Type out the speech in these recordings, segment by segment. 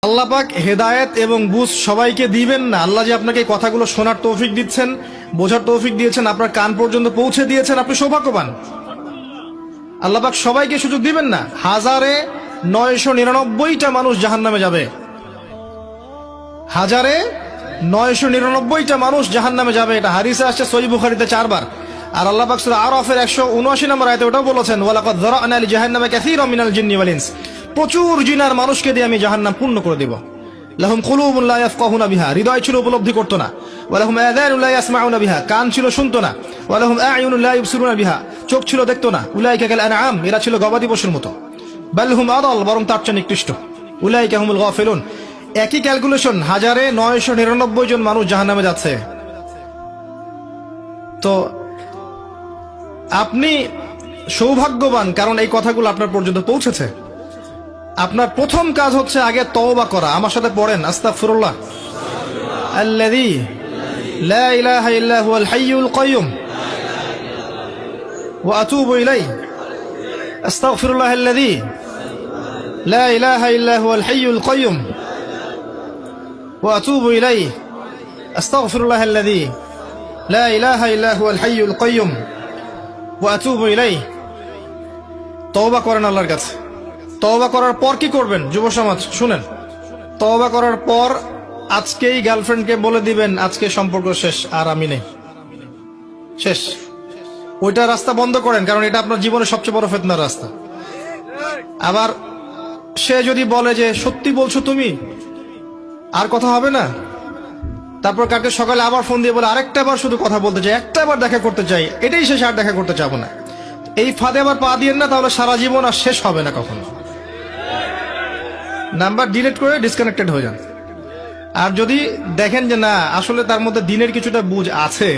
আল্লাহ পাক হেদায়েত এবং বুঝ সবাইকে দিবেন না। আল্লাহ যে আপনাকে কথাগুলো শোনার তৌফিক দিচ্ছেন, বোঝার তৌফিক দিয়েছেন, আপনার কান পর্যন্ত পৌঁছে দিয়েছেন, আপনি সৌভাগ্যবান। আল্লাহ পাক সবাইকে সুযোগ দিবেন না। 1999টা মানুষ জাহান্নামে যাবে, 1999টা মানুষ জাহান্নামে যাবে। এটা হাদিসে আসছে সহিহ বুখারীতে 4 বার। আর আল্লাহ পাক সূরা আরাফের 179 নম্বর আয়াতে ওটাও বলেছেন, ওয়ালাকাদ যারা'না লিজাহান্নামা কাসীরাম মিনাল জিন্নি ওয়াল ইনস। প্রচুর জিন আর মানুষকে দিয়ে আমি জাহান্নাম পূর্ণ করে দেব। লাহুম কুলুবুন লা ইয়াফকাহুনা বিহা, হৃদয় ছিল উপলব্ধি করতো না। ওয়া লাহুম আযানুন লা ইয়াসমাউনা বিহা, কান ছিল শুনতো না। ওয়া লাহুম আ'য়ুনুন লা ইবসিরুনা বিহা, চোখ ছিল দেখতো না। উলাইকা কাল আনআম, এরা ছিল গবাদি পশুর মতো। বাল হুম আদাল, বরং তার চেয়ে নিকৃষ্ট। উলাইকা হুমুল গাফিলুন। একই ক্যালকুলেশন, 1999 জন মানুষ জাহান্নামে যাচ্ছে। তো আপনি সৌভাগ্যবান, কারণ এই কথাগুলো আপনার পর্যন্ত পৌঁছেছে। আপনার প্রথম কাজ হচ্ছে আগে তওবা করা। আমার সাথে পড়েন, আস্তাগফিরুল্লাহ আল্লাযী লা ইলাহা ইল্লা হুয়াল হাইয়ুল কাইয়্যুম ওয়া আতুবু ইলাইহি। আস্তাগফিরুল্লাহ আল্লাযী লা ইলাহা ইল্লা হুয়াল হাইয়ুল কাইয়্যুম ওয়া আতুবু ইলাইহি। আস্তাগফিরুল্লাহ আল্লাযী লা ইলাহা ইল্লা হুয়াল হাইয়ুল কাইয়্যুম ওয়া আতুবু ইলাইহি। তওবা করেন আল্লাহর কাছে। তওবা করার পর কি করবেন? যুব সমাজ শুনেন, তওবা করার পর আজকেই গার্লফ্রেন্ডকে বলে দিবেন, আজকে সম্পর্ক শেষ, আর আমি নেই, শেষ। ওইটা রাস্তা বন্ধ করেন, কারণ এটা আপনার জীবনের সবচেয়ে বড় ফিতনার রাস্তা। আবার সে যদি বলে যে সত্যি বলছো তুমি, আর কথা হবে না, তারপর কালকে সকালে আবার ফোন দিয়ে বলে আরেকটা বার শুধু কথা বলতে চাই, একটা বার দেখা করতে চাই, এটাই শেষ, আর দেখা করতে চাবো না। এই ফাঁদে আবার পা দিয়েন না, তাহলে সারা জীবন আর শেষ হবে না কখনো। নাম্বার ডিলিট করে ডিসকানেক্টেড হয়ে যান। আর যদি দেখেন যে না, আসলে তার মধ্যে দিনের কিছুটা বুঝ আছে,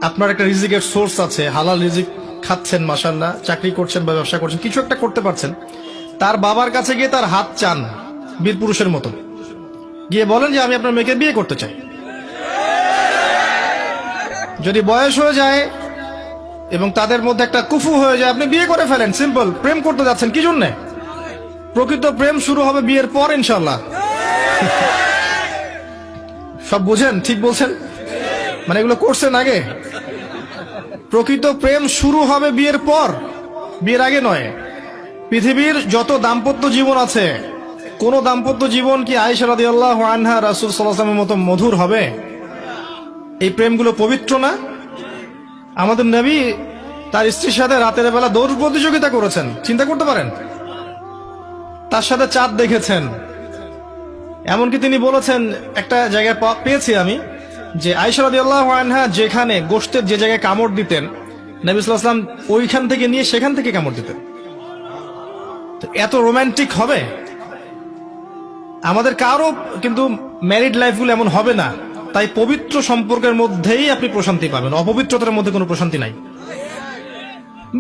আপনার একটা রিজিকের সোর্স আছে, হালাল রিজিক খাচ্ছেন, মাশাআল্লাহ, চাকরি করছেন বা ব্যবসা করছেন, কিছু একটা করতে পারছেন, তার বাবার কাছে গিয়ে তার হাত চান বীর পুরুষের মতো, গিয়ে বলেন যে আমি আপনার মেয়েকে বিয়ে করতে চাই। যদি বয়স হয়ে যায় এবং তাদের মধ্যে একটা কুফু হয়ে যায়, আপনি বিয়ে করে ফেলেন, সিম্পল। প্রেম করতে যাচ্ছেন কি জন্যে? প্রকৃত প্রেম শুরু হবে বিয়ের পর ইনশাআল্লাহ। সব বুঝেন? ঠিক বলছেন? মানে এগুলো করছেন আগে? প্রকৃত প্রেম শুরু হবে বিয়ের পর, বিয়ের আগে নয়। পৃথিবীর যত দাম্পত্য জীবন আছে, কোন দাম্পত্য জীবন কি আয়েশা রাদিয়াল্লাহু আনহা রাসূল সাল্লাল্লাহু আলাইহি ওয়াসাল্লামের মতো মধুর হবে? এই প্রেমগুলো পবিত্র না? আমাদের নবী তার স্ত্রীর সাথে রাতের বেলা দৌড় প্রতিযোগিতা করেছেন, চিন্তা করতে পারেন। তার সাথে চাঁদ দেখেছেন। এমনকি তিনি বলেছেন, একটা জায়গায় পেয়েছি আমি, যে আয়েশা রাদিয়াল্লাহু আনহা যেখানে গোশতের যে জায়গায় কামড় দিতেন, নবী সাল্লাল্লাহু আলাইহি ওয়াসাল্লাম ওইখান থেকে নিয়ে সেখান থেকে কামড় দিতেন। তো এত রোমান্টিক হবে? আমাদের কারো কিন্তু ম্যারিড লাইফগুলো এমন হবে না। তাই পবিত্র সম্পর্কের মধ্যেই আপনি প্রশান্তি পাবেন, অপবিত্রতার মধ্যে কোনো প্রশান্তি নাই।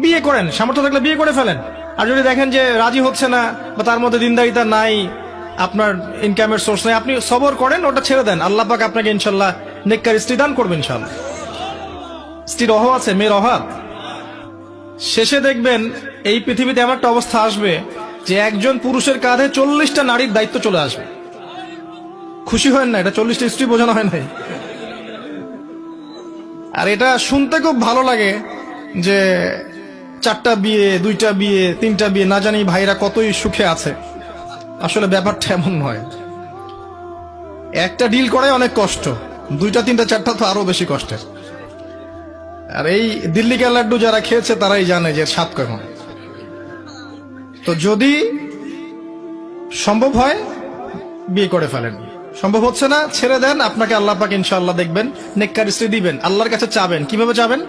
বিয়ে করেন, সামর্থ্য থাকলে বিয়ে করে ফেলেন। আর যদি দেখেন যে রাজি হচ্ছে না বা তার মধ্যে দিনদারিতা নাই, আপনার ইনকামের সোর্স নাই, আপনি সবর করেন, ওটা ছেড়ে দেন। আল্লাহ পাক আপনাকে ইনশাল্লাহ নেককার স্ত্রী দান করবেন ইনশাল্লাহ। স্ত্রীর অভাব আছে, মেয়ের অভাব। শেষে দেখবেন এই পৃথিবীতে এমন একটা অবস্থা আসবে যে একজন পুরুষের কাঁধে 40টা নারীর দায়িত্ব চলে আসবে। খুশি হয় না? এটা 40টা স্ত্রী বোঝানো হয় নাই। আর এটা শুনতে খুব ভালো লাগে যে 4টা বিয়ে, 2টা বিয়ে, 3টা বিয়ে, না জানি ভাইরা কতই সুখে আছে। আসলে ব্যাপারটা এমন নয়। একটা ডিল করাই অনেক কষ্ট, 2টা 3টা 4টা তো আরো বেশি কষ্টের। আর এই দিল্লি কা লাড্ডু যারা খেয়েছে তারাই জানে যে স্বাদ কেমন। তো যদি সম্ভব হয় বিয়ে করে ফেলেন, সম্ভব হচ্ছে না ছেড়ে দেন। আপনাকে আল্লাহ পাক ইনশাআল্লাহ দেখবেন নেককার স্ত্রী দিবেন। আল্লাহর কাছে চাবেন, কিভাবে চাবেন?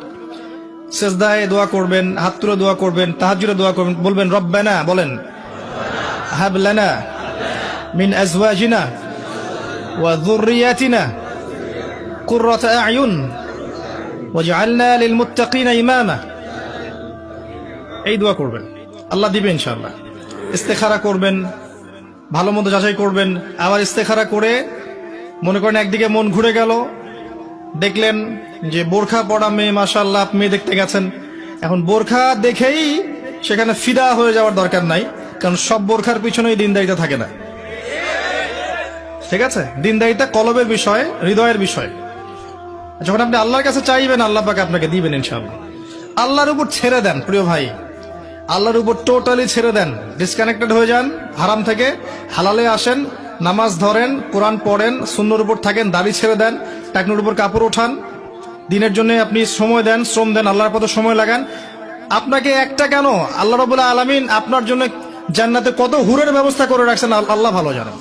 সেজদায় দোয়া করবেন, হাত তুলে দোয়া করবেন, তাহাজ্জুদে দোয়া করবেন, বলবেন রব্বানা, বলেন হাব লানা মিন আজওয়াজিনা ওয়া যুররিয়াতিনা কুররাতা আ'য়ুন ওয়াজআলনা লিল মুত্তাকিনা ইমামা। এই দোয়া করবেন, আল্লাহ দিবেন ইনশাআল্লাহ। ইস্তেখারা করবেন, ভালো মন্দ যাচাই করবেন। আবার ইস্তেখারা করে মনে করেন একদিকে মন ঘুরে গেল, দেখলেন যে বোরখা পরা মেয়ে, মাশাআল্লাহ, মেয়ে দেখতে গেছেন। এখন বোরখা দেখেই সেখানে ফিদা হয়ে যাওয়ার দরকার নাই, কারণ সব বোরখার পিছনেই দিনদারিতা থাকে না। ঠিক আছে, দিনদারিতা কলবের বিষয়, হৃদয়ের বিষয়। যখন আপনি আল্লাহর কাছে চাইবেন, আল্লাহ পাক আপনাকে দিবেন ইনশাআল্লাহ। আল্লাহর উপর ছেড়ে দেন প্রিয় ভাই, আল্লাহর উপর টোটালি ছেড়ে দেন, ডিসকানেক্টেড হয়ে যান হারাম থেকে, হালালে আসেন, নামাজ ধরেন, কোরআন পড়েন, সুন্নর উপর থাকেন, দাড়ি ছেড়ে দেন, টাকনুর উপর কাপড় ওঠান, দিনের জন্য আপনি সময় দেন, শ্রম দেন, আল্লাহর পথে সময় লাগান। আপনাকে একটা কেন, আল্লাহ রাব্বুল আলামিন আপনার জন্য জান্নাতে কত হুরের ব্যবস্থা করে রাখছেন আল্লাহ ভালো জানেন।